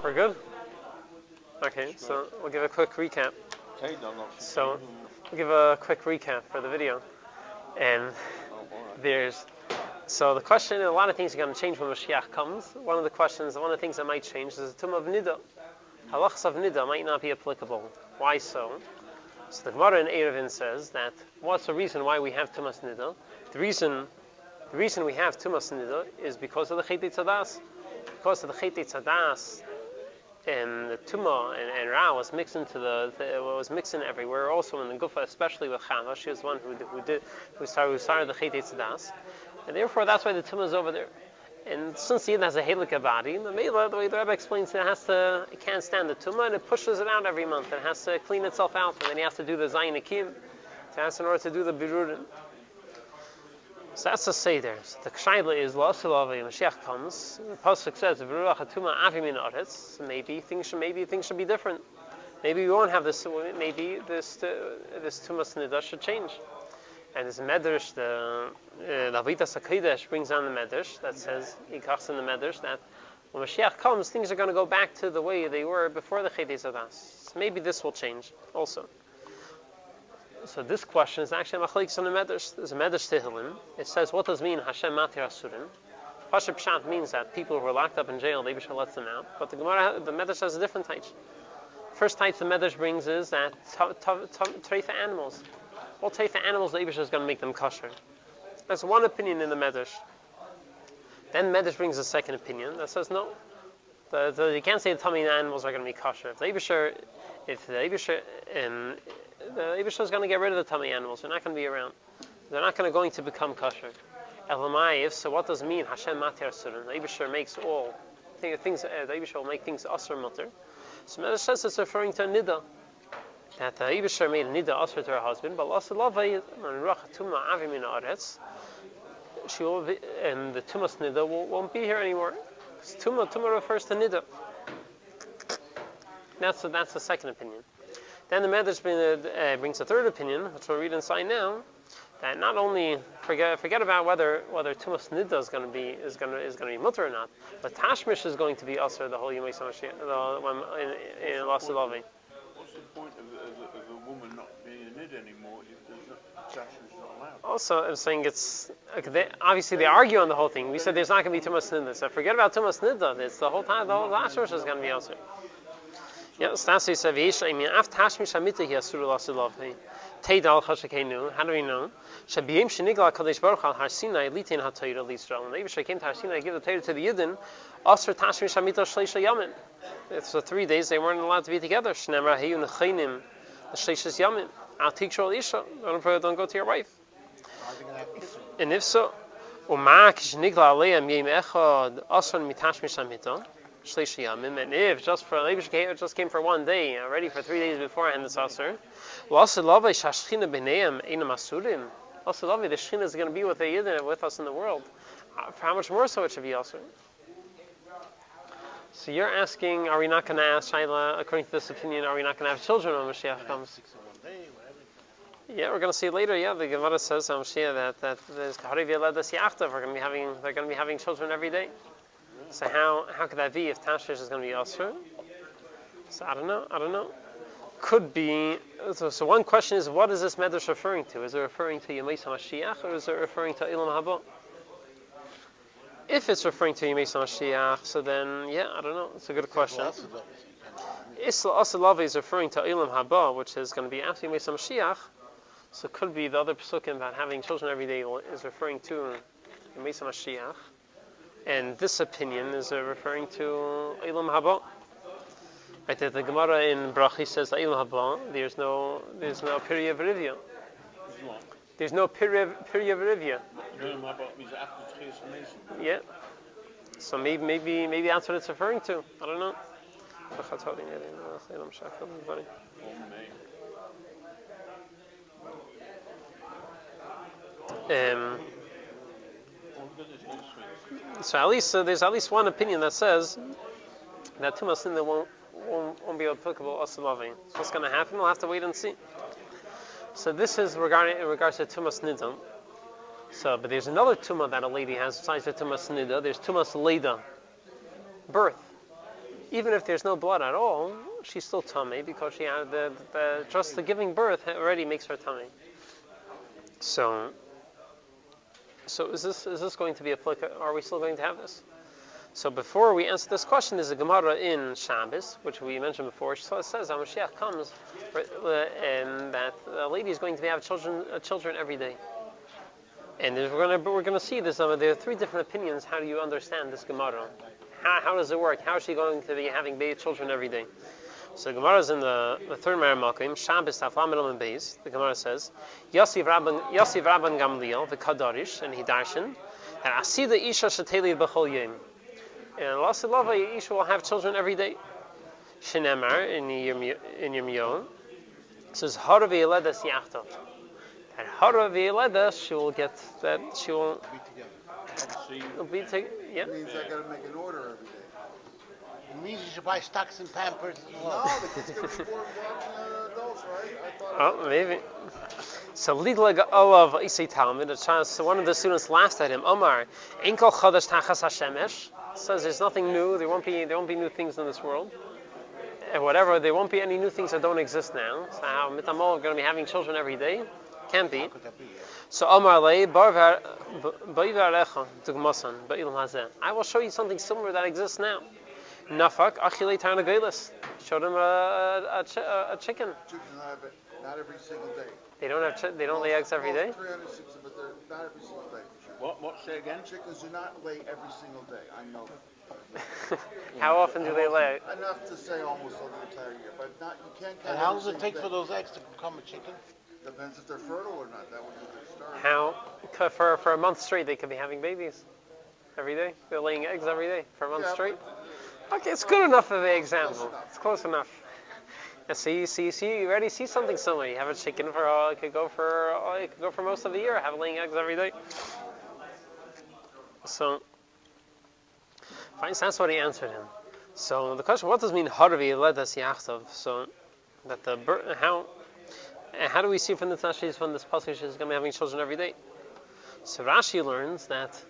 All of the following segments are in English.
We're good? Okay, so we'll give a quick recap. So we'll give a quick recap for the video. And so the question, a lot of things are going to change when Moshiach comes. One of the things that might change is the Tumah of Nida. Halachas of Nida might not be applicable. Why so? So the Gemara in Eruvin says that what's the reason why we have Tumas Nida? The reason we have Tumas Nida is because of the Chetei Tzadas. Because of the Chetei Tzadas, and the Tumah and Ra was mixed into was mixing everywhere. Also in the Gufa, especially with Chava, she was one who started the Chetei Tzadas, and therefore that's why the Tumah is over there. And since the Yid has a Halakha body, the way the Rebbe explains it can't stand the Tumah, and it pushes it out every month. It has to clean itself out, and then he has to do the Zayin Akim, in order to do the Birurim. So that's the Seder. So the Kshaila is La'asilavi, Mashiach comes. The Pasuk says, V'ruach HaTumah Avi Min Aretz. So maybe things should be different. Maybe we won't have this. Maybe this Tumas Nida should change. And there's a medrash, the Avidas HaKodesh brings down the medrash that says, he talks in the medrash that when Mashiach comes, things are going to go back to the way they were before the Chetei Zadas. So maybe this will change also. So this question is actually machlokes on the medrash. There's a medrash Tehillim. It says, what does mean Hashem Matir Asurim? Pashup Pshat means that people who were locked up in jail, the Eibusha lets them out. But the medrash has a different type. First type the medrash brings is that treifa animals. All treifa animals, the Eibusha is going to make them kosher. That's one opinion in the medrash. Then medrash brings a second opinion that says no. You can't say the tummy animals are going to be kosher. If the Eibusha is going to get rid of the tummy animals, they're not going to be around. They're not going to become kosher. Elamai, so what does it mean? Hashem matir asurim. The Eibusha makes all things. The Eibusha will make things asur mutter. So Medrash says it's referring to a nida. That the Eibusha made a nida asur to her husband, but lasalavay ruach tuma avi min aretz. She will be, and the tumas nida won't be here anymore. Tuma refers to nida. That's the second opinion. Then the Medrash brings a third opinion, which we'll read inside now. That not only forget about whether Tumas Nida is going to be mutter or not, but Tashmish is going to be also the whole Yomei Samashiyah in Lasilavi. What's the point of a woman not being a Nid anymore if Tashmish is not allowed? Also, I'm saying obviously they argue on the whole thing. We said there's not going to be Tumas Nida, so forget about Tumas Nida. It's the whole time the whole Tashmish is going to be also. Yeah, Stasi said, I mean, after Tashmish Hamita here, Surah Lasilavi. Teidal Chashakenu, how do we know? Shabiyim Shenigla Kadesh Baruch Al Har Sinai Litin HaTorah L'Yisrael. When the Eibusha came to Har Sinai, give the Torah to the Yidden. Asr Tashmish Hamita Shleisha Yamin. So 3 days they weren't allowed to be together. Shnemra Heyu Nechinim L'Shleishas Yamin. Al Tikshol Isha. Don't go to your wife. And if so, U'ma Kishnigla Aleim Yim Echad Asr Mitashmish Hamita. And if just came for 1 day, already for 3 days beforehand, it's asur. Also, the Shechina is going to be with the Yidden, with us in the world. For how much more so it should be asur? So you're asking, are we not going to ask Shaila, according to this opinion, are we not going to have children when Mashiach comes? Yeah, we're going to see later. Yeah, the Gemara says on Mashiach that there's Harivya led us Yachtav. They're going to be having children every day. So how could that be if Tashmish is going to be asur? So I don't know. Could be. So one question is, what is this medrash referring to? Is it referring to Yemei Mashiach or is it referring to Ilam Haba? If it's referring to Yemei Mashiach, so then I don't know. It's a good question. Isla Asalavi is referring to Ilam Haba, which is going to be after Yemei Mashiach. So it could be the other psukim about having children every day is referring to Yemei Mashiach. And this opinion is referring to Ilam Haba. Right, that the Gemara in Brachi says Ilam Haba. There's no period of rivya. There's no period of rivya. Ilam Haba means after the transformation. Yeah. So maybe that's what it's referring to. I don't know. So there's at least one opinion that says that Tumas Nida won't be applicable Asalavi. So what's going to happen? We'll have to wait and see. So this is in regards to Tumas Nida. So, but there's another tumah that a lady has besides the tumas nida. There's tumas leida, birth. Even if there's no blood at all, she's still tummy because she had just the giving birth already makes her tummy. So is this going to be applicable? Are we still going to have this? So before we answer this question, there's a Gemara in Shabbos, which we mentioned before. It says Moshiach comes, and that the lady is going to have children every day. And we're going to see this. There are three different opinions. How do you understand this Gemara? How does it work? How is she going to be having children every day? So the Gemara is in the third Maramakim, Shabbos Taflam and Beis. The Gemara says, Yasiv Rabban Gamliel, the Kadarish, and he darshan, and Asida Isha Shateli B'chol Yom. And Lasilava Isha will have children every day. Shinemar in Yirmiyahu says, Hara v'yeleda siyachta. And Hara v'yeleda, she will get that, she will be together. Yeah. It means I got to make an order every day. It means you should buy stocks and Pampers. No, the kids going to be born adults, right? Oh, maybe. So Lidlag Olav Isay Talmud, so one of the students laughed at him. Omar, Enkel Chodesh Tachas Hashemesh, says there's nothing new. There won't be new things in this world. And whatever, there won't be any new things that don't exist now. So how Mitamol are going to be having children every day? Can't be. So Omar Lei Barvar Baivarecha Dugmasan Bailam Hazeh. I will show you something similar that exists now. Nafak Achille Tarnagailis. Showed him a chicken. Chickens have it not every single day. They don't lay eggs every day. 360, but they're not every single day. What? Say again? Chickens do not lay every single day. I know. How often do they lay? Enough to say almost all the entire year, but not. You can't. And how does it take for those eggs to become a chicken? Depends if they're fertile or not. That would be a good start. How for a month straight they could be having babies every day. They're laying eggs every day for a month straight. Okay, it's good enough of an example. It's close enough. And see, you already see something similar. You have a chicken it could go for most of the year. Have laying eggs every day. So, fine. So that's what he answered him. So the question: what does it mean harvi ledas yachtav? So that how do we see from the Tashis from this passage she's going to be having children every day? So Rashi learns that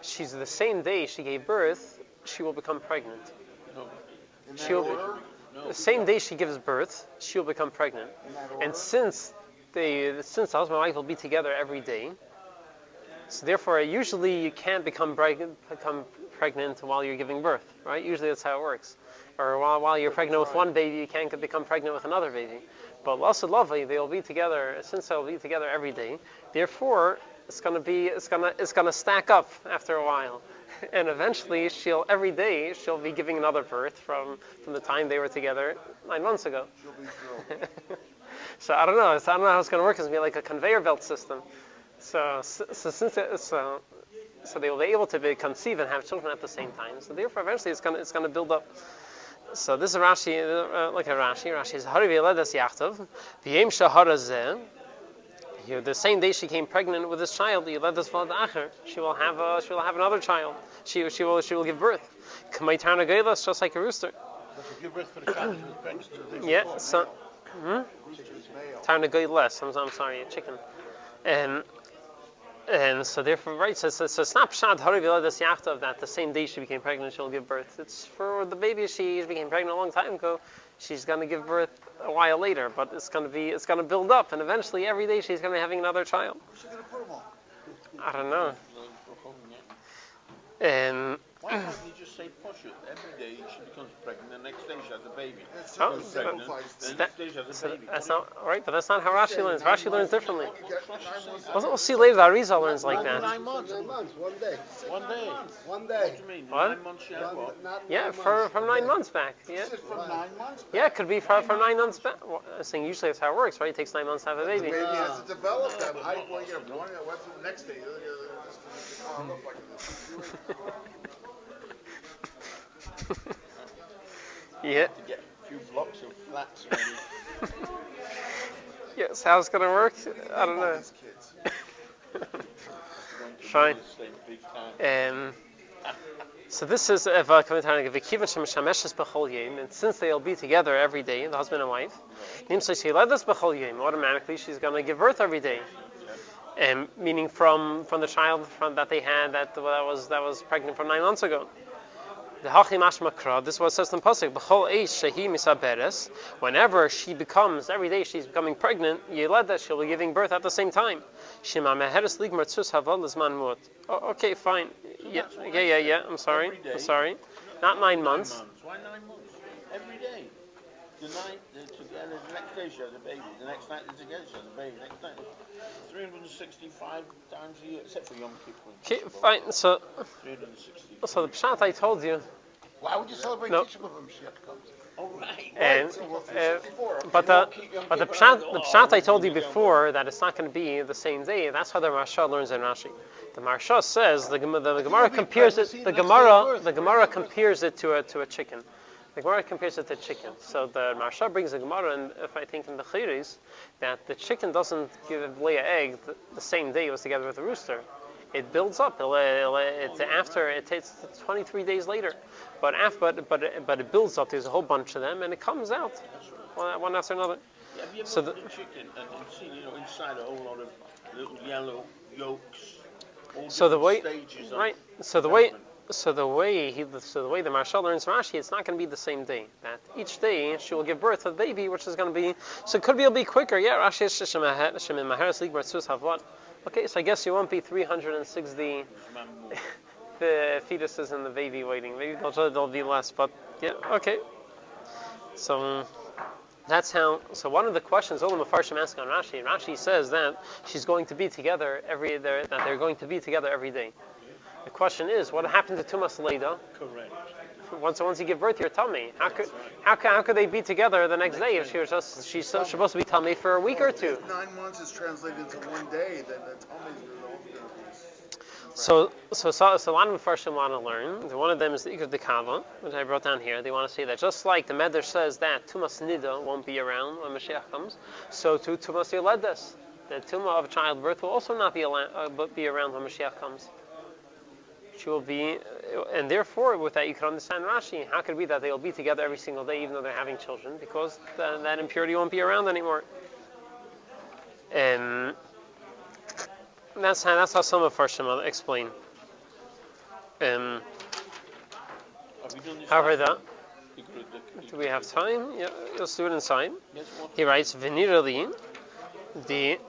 she's the same day she gave birth, she will become pregnant. No. The same day she gives birth, she will become pregnant. And since the husband and wife will be together every day, so therefore usually you can't become pregnant while you're giving birth, right? Usually that's how it works. Or while you're pregnant with one baby, you can't become pregnant with another baby. But Lasa Lovely, they'll be together, since they'll be together every day, therefore it's gonna stack up after a while. And eventually every day she'll be giving another birth from the time they were together 9 months ago. She'll be thrilled. So I don't know how it's going to work. It's going to be like a conveyor belt system. So they will be able to conceive and have children at the same time. So therefore, eventually, it's going to build up. So this is Rashi. Look at Rashi. Rashi is Hari v'yeledas yachtav v'yem shahara zeh. The same day she came pregnant with this child, yeledas v'lad acher. She will have another child. She will give birth. K'may tarnagailas, just like a rooster. Does she give birth for the child she was pregnant? Yeah. So. Tarnagailas. I'm sorry, a chicken. And so therefore, right, so it's not pshat hari v'yeledas yachtav that the same day she became pregnant she'll give birth. It's for the baby she became pregnant a long time ago. She's going to give birth a while later, but it's going to build up, and eventually every day she's going to be having another child. Where's she going to put them all? I don't know. And why can't you just say push it? Every day she becomes pregnant, the next day she has a baby. The next day she has a baby. That's not right, but that's not how Rashi learns. Rashi learns differently. We'll see later that Arizal learns like that. 9 months. 9 months, 1 day. 1 day. 1 day. What do you mean? What? 9 months she has what? Yeah, from 9 months back. Yeah. From 9 months back. Yeah, it could be from 9 months back. Well, I'm saying usually that's how it works, right? It takes 9 months to have a baby. The baby has to develop that. You get one, what's the next day? Yeah. To get a few blocks of flats ready. Yes, how it's gonna work? I don't know. Fine. So this is Eva commenting V'kivan shemishameshes b'chol yom, and since they'll be together every day, the husband and wife, automatically she's gonna give birth every day. meaning from the child that they had that was pregnant from 9 months ago. The Hachi Mashmakra, this is what it says in the Pasuk, B'chol Eish Shehi Misaberes, whenever she becomes, every day she's becoming pregnant, Yeleda, she'll be giving birth at the same time. Shema Meheres Ligmar Tzus Havad Lizman Muot. Okay, fine. Yeah, I'm sorry. Not 9 months. Why 9 months? Every day. The night they're together, the next day she has a baby. The next night they're together, she has a baby. Next night, 365 times a year, except for Yom Kippur. Okay, fine. So 365. the pshat I told you. Why would you celebrate Tisha B'Av when Mashiach comes? Oh, right. And but the pshat I told you before that it's not going to be the same day. That's how the Marsha learns in Rashi. The Marsha says the Gemara compares it. The Gemara compares it to a chicken. The Gemara compares it to chicken. So the Marsha brings the Gemara, and if I think in the Chiris, that the chicken doesn't lay an egg the same day it was together with the rooster. It builds up. It takes 23 days later, but it builds up. There's a whole bunch of them, and it comes out one after another. Yeah, have you ever So looked at a chicken and seen, inside a whole lot of little yellow yolks? So the way, stages of right? So the way the Marsha learns Rashi, it's not going to be the same day. That each day she will give birth to the baby, which is going to be. So it could be it'll be quicker. Yeah, Rashi is okay, so I guess you won't be 360 the fetuses and the baby waiting. Maybe there'll be less, but yeah, okay. So that's how. So one of the questions all the Mefarshim ask on Rashi. Rashi says that she's going to be together that they're going to be together every day. The question is, what happened to Tumas Leida? Correct. Once you give birth to your tummy, how could they be together the next day if she's supposed to be tummy for a week or two? If 9 months is translated into 1 day, then the tummy's going to be. So a lot of Mefarshim want to learn. One of them is the Ikar Dekava, which I wrote down here. They want to say that just like the Medrash says that Tumas Nida won't be around when Mashiach comes, so too Tumas Yoledes, the Tumah of childbirth will also not be around when Mashiach comes. She will be, and therefore, with that you can understand Rashi. How could it be that they'll be together every single day, even though they're having children? Because that impurity won't be around anymore. And that's how some of Farshim explain. However, do we have time? Yeah, let's do it inside. He writes, "Venirali, the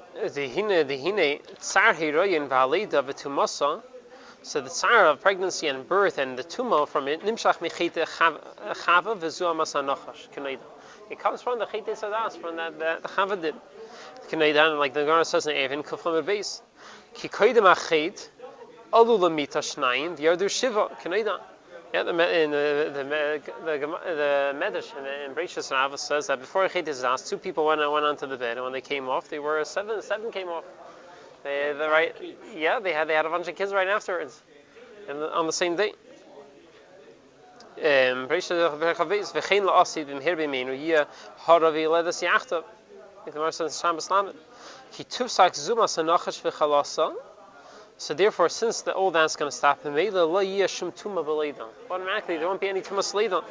hine tsar heroyin v'aleida v'tumasa." So the tsar of pregnancy and birth and the tumah from it, nimshach michite chava v'zu amasa nachash k'neida. It comes from the chite sadas, from that the chava did. K'neida, like the Gemara says in Evin, kuflam beis. Ki koydem achet alu lamita shnayim v'yardu shiva k'neida. Yeah, the Medrash in Breishis Rav says that before chite sadas, 2 people went onto the bed, and when they came off, they were 7 came off. They had a bunch of kids right afterwards, and on the same day. So therefore, since the old dance is going to stop, automatically there won't be any tumas leida.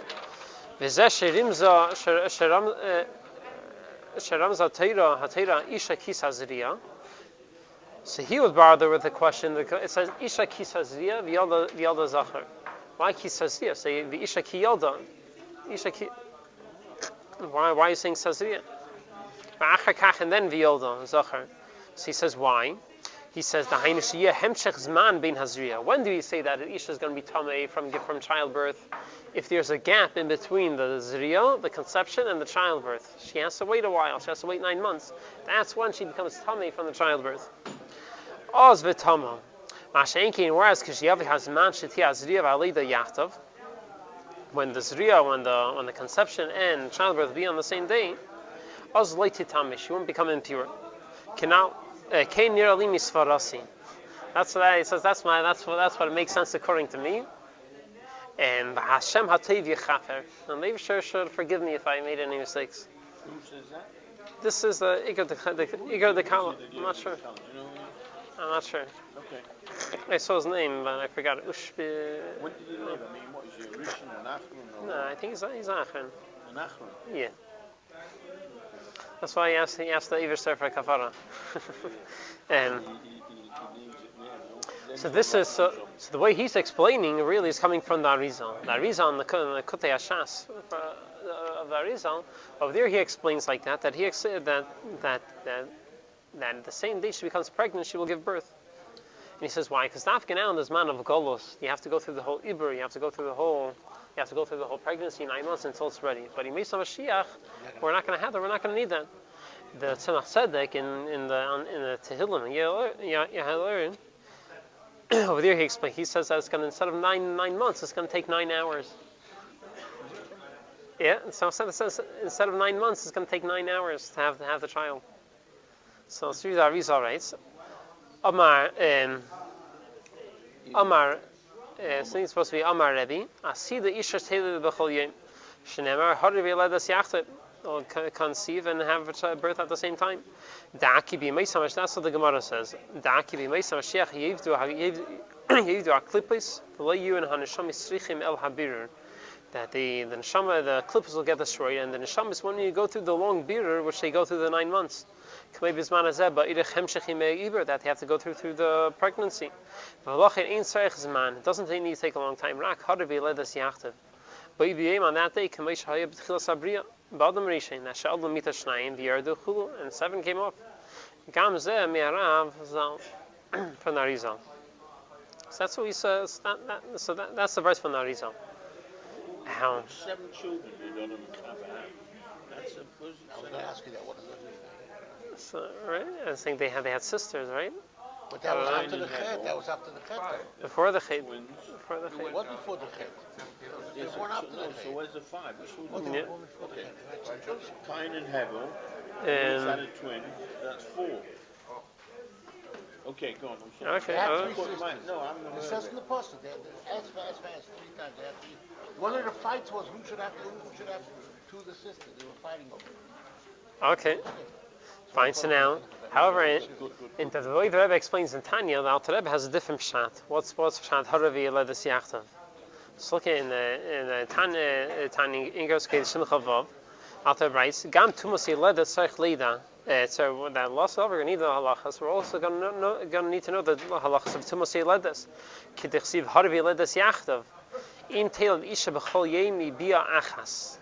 So he would bother with the question. It says Isha kisazriya v'yalda zachar. Why kisazriya? Say the Isha ki yalda. Why are you saying sazriya? And then v'yalda zachar. So he says why? He says the hainishiyah hemshech zman bein hazriya. When do you say that Isha is going to be tamei from childbirth? If there's a gap in between the zriya, the conception, and the childbirth, she has to wait a while. She has to wait 9 months. That's when she becomes tamei from the childbirth. Oz v'tama. Mashenkin, whereas Kishiyavi has man shetia zriya v'alida yachtav. When the zriya, when the conception and childbirth be on the same day, oz leititami, she won't become impure. Kein nirali misfarasi. That's what he says. That's what it makes sense according to me. And Hashem hatev yichafer. And they sure should forgive me if I made any mistakes. Who says that? This is the Igor the Kala. I'm not sure. Okay. I saw his name, but I forgot it. When did he live? I mean, what is he, a Rishon, an Achron? No, I think he's Achron. An Achron? Yeah. That's why he asked the Iver for a kafara. And so this is so the way he's explaining really is coming from the Arizal. The Arizal and the Kutei Hashas of the Arizal. Over there he explains like that he that the same day she becomes pregnant she will give birth. And he says why? Because Dafka now in this man of Golos you have to go through the whole Iber, you have to go through the whole pregnancy 9 months until it's ready. But in Mesa Mashiach we're not going to have that. We're not going to need that. The Tzemach Tzedek in the Tehillim Yehalerin. Over there he explains. He says that it's going to, instead of nine months, it's going to take 9 hours. Yeah, so instead of 9 months, it's going to take 9 hours to have the child. So Sri Arizal writes, Amar, so it's supposed to be Amar Rebbe. Asi the Isha Teilu b'chol yom. Shenemar harav yeledas yachted. Or conceive and have a birth at the same time. Da'aki b'meisam, that's what the Gemara says. Da'aki b'meisam Mashiach yivdu aklipis v'leyu and hanesham yisrichim el habirur. That the neshama, the clippers will get destroyed, and the neshama is when you go through the long birur, which they go through the 9 months. That they have to go through the pregnancy. It doesn't need to take a long time. Rak harav yeledas yachted. But on that day, and 7 came off. From Arizal. So that's what he says. That's the verse from Arizal. How? 7 children you don't have. That's a I was going to ask you that. What does that mean? So, right? I was thinking they had sisters, right? But that was after the Chet. That was after the Chet. Before the Chet. Before the Chet. What before the Chet? Yes, so where's the 5? Which one? Yeah. Cain and Hevel. And Had a twin. That's 4. Okay, go on. I'm sorry. okay. No, I'm not. It says in the poster, as fast 3 times. One of the fights was who should have to the sisters. They were fighting over it. Okay. Fine. So now, however, in the way the Rebbe explains in Tanya, the Alter Rebbe has a different pshat. What's pshat? Haravi yeledas yachtav. Let's look in the Tanya Ingos Kedesh Shimchavav. Alter Rebbe writes, Gam tumas yeledas tzarich leida. So that loss of we're going to need the halachas. We're also going to need to know the halachas of tumas yeledas. Kidechsiv haravi yeledas yachtav. Im teil isha b'chol yemi bia achas.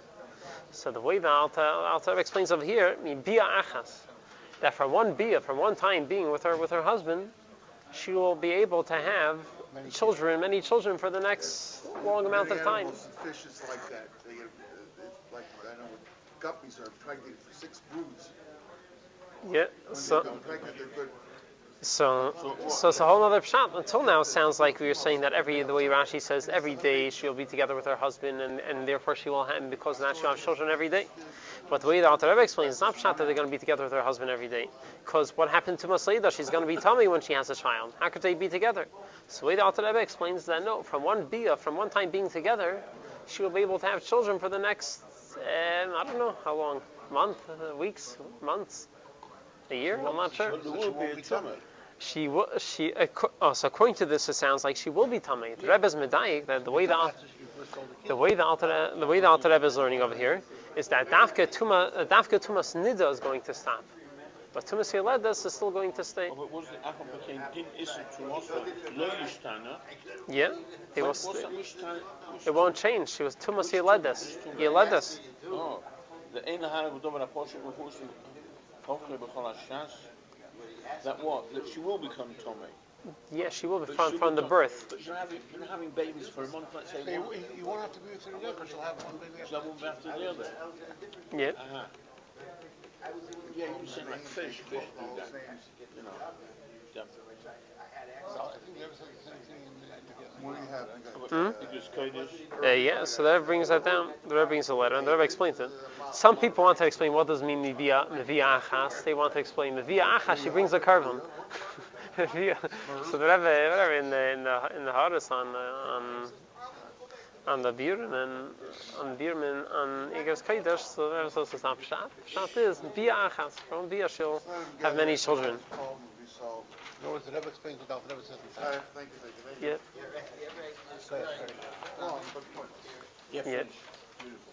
So the way the Alter explains over here, bia achas, that from one time being with her husband, she will be able to have many children for the next long amount of time. Fish is like that. They get, like I know guppies are pregnant for 6 broods. Yeah. When So they become pregnant, they're good. So it's a whole other pshat. Until now, it sounds like we were saying that the way Rashi says, every day she'll be together with her husband, and therefore she will have, and because of that she'll have children every day. But the way the Alter Rebbe explains, it's not pshat that they're going to be together with her husband every day. Because what happened to Masleida? She's going to be tummy when she has a child. How could they be together? So the way the Alter Rebbe explains that no, from one time being together, she will be able to have children for the next, I don't know how long, weeks, months, a year. I'm not sure. So according to this, it sounds like she will be tamei. The Rebbe's medayik that the way the Alter Rebbe is learning over here is that dafka tumas nida is going to stop, but tumas yeledas is still going to stay. But was the apple became din isim to also lo yishtana? Yeah, it won't change. She was tumas yeledas. Oh, the ena harav dover apostle before she hokle b'chol hashas. That what? That she will become Tommy. Yeah, she will be from the birth. But you're having babies for a month, let's say. You won't have to be with her again because she'll have one baby. She'll have one after the other. Yeah. Uh-huh. Yeah, you saying like fish do that. You know. Yeah. So I think the other said the same thing in What do you have? Because Kodesh. Yeah, so the Rebbe brings that down. The Rebbe brings a letter, and the Rebbe explains it. Some people want to explain what does it mean Mevia Achas. They want to explain Mevia Achas. She brings a carbon. So the Rebbe in the Haaretz on the Biurim and on Igros Kodesh. So the Rebbe says it's not pshat. Pshat is Mevia Achas. From Mevia she'll have many children. In other words, the Rebbe explains what the Alter Rebbe says in the Thank you. Yeah. Yeah. Yeah. Beautiful.